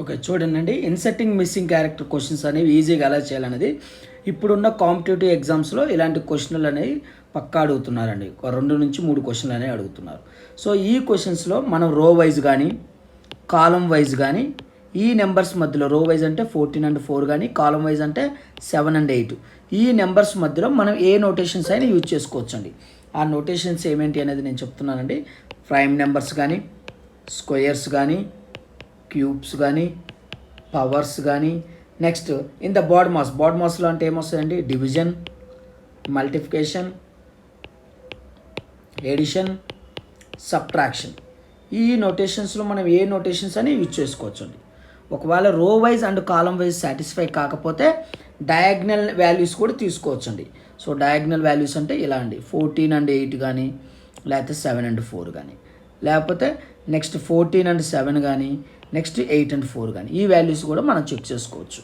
Okay, చూడండి. Inserting missing character questions అనేవి ఈజీగా ఎలా చేయాలనేది ఇప్పుడున్న కాంపిటేటివ్ ఎగ్జామ్స్లో ఇలాంటి క్వశ్చన్లు అనేవి పక్కా అడుగుతున్నారండి. ఒక 2 నుంచి 3 క్వశ్చన్లు అనేవి అడుగుతున్నారు. సో ఈ క్వశ్చన్స్లో మనం రో వైజ్ కానీ కాలం వైజ్ కానీ ఈ నెంబర్స్ మధ్యలో రో వైజ్ అంటే 14 and 4 కానీ కాలం వైజ్ అంటే 7 and 8 ఈ నెంబర్స్ మధ్యలో మనం ఏ నోటేషన్స్ అయినా యూజ్ చేసుకోవచ్చండి. ఆ నోటేషన్స్ ఏమేంటి అనేది నేను చెప్తున్నానండి. ప్రైమ్ నెంబర్స్ కానీ, స్క్వేర్స్ కానీ, క్యూబ్స్ కానీ, పవర్స్ కానీ, నెక్స్ట్ ఇన్ ద బాడ్ మాస్లో అంటే ఏమొస్తాయండి? Division, multiplication, addition, subtraction. ఈ నోటేషన్స్లో మనం ఏ నోటేషన్స్ అని యూజ్ చేసుకోవచ్చు అండి. ఒకవేళ రో wise and column wise satisfy కాకపోతే డయాగ్నల్ వాల్యూస్ కూడా తీసుకోవచ్చండి. సో డయాగ్నల్ వాల్యూస్ అంటే ఇలా అండి, 14 and 8 కానీ, లేకపోతే 7 and 4 కానీ, లేకపోతే నెక్స్ట్ 14 and 7 కానీ, నెక్స్ట్ 8 and 4 కానీ, ఈ వాల్యూస్ కూడా మనం చెక్ చేసుకోవచ్చు.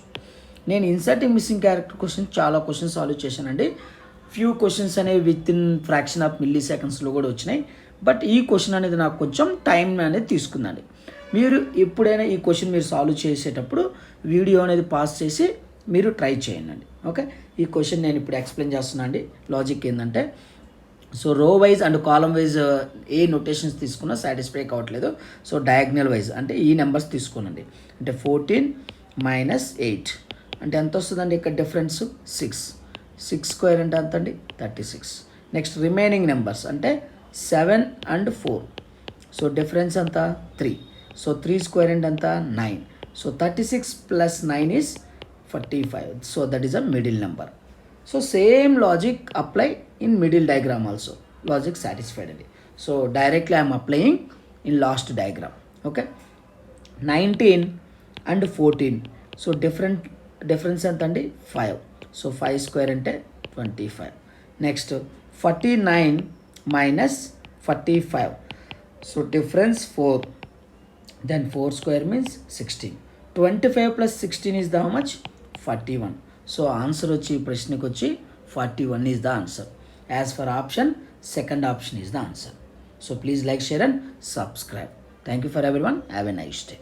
నేను ఇన్సర్టింగ్ మిస్సింగ్ క్యారెక్టర్ క్వశ్చన్ చాలా క్వశ్చన్స్ సాల్వ్ చేశానండి. ఫ్యూ క్వశ్చన్స్ అనేవి with in fraction of milli సెకండ్స్లో కూడా వచ్చినాయి. బట్ ఈ క్వశ్చన్ అనేది నాకు కొంచెం టైం అనేది తీసుకుందండి. మీరు ఎప్పుడైనా ఈ క్వశ్చన్ మీరు సాల్వ్ చేసేటప్పుడు వీడియో అనేది పాస్ చేసి మీరు ట్రై చేయండి. ఓకే, ఈ క్వశ్చన్ నేను ఇప్పుడు ఎక్స్ప్లెయిన్ చేస్తున్నాను అండి. లాజిక్ ఏంటంటే, సో రో wise and column wise A notations తీసుకున్నా సాటిస్ఫై కావట్లేదు. సో డయాగ్నల్ వైజ్ అంటే ఈ నెంబర్స్ తీసుకునండి. అంటే 14 - 8 అంటే ఎంత వస్తుందండి? ఇక్కడ డిఫరెన్స్ 6 స్క్వేర్ అంటే ఎంత అండి? 36. నెక్స్ట్ రిమైనింగ్ నెంబర్స్ అంటే 7 and 4. సో డిఫరెన్స్ ఎంత? 3. సో 3 స్క్వేర్ అంటే ఎంత? 9. So 36 + 9 is 45. So that is a middle number. So same logic apply in middle diagram also. Logic satisfied అండి. So directly I'm applying in last diagram. Okay, 19 and 14. So difference ఎంత అండి? 5. So 5 square అంటే 25. Next 49 - 45. So difference 4. Then 4 square means 16. 25 + 16 is the how much? 41. So answer వచ్చి ఈ ప్రశ్నకు వచ్చి 41 is the answer. As for option, second option is the answer. So please like, share and subscribe. Thank you for everyone. Have a nice day.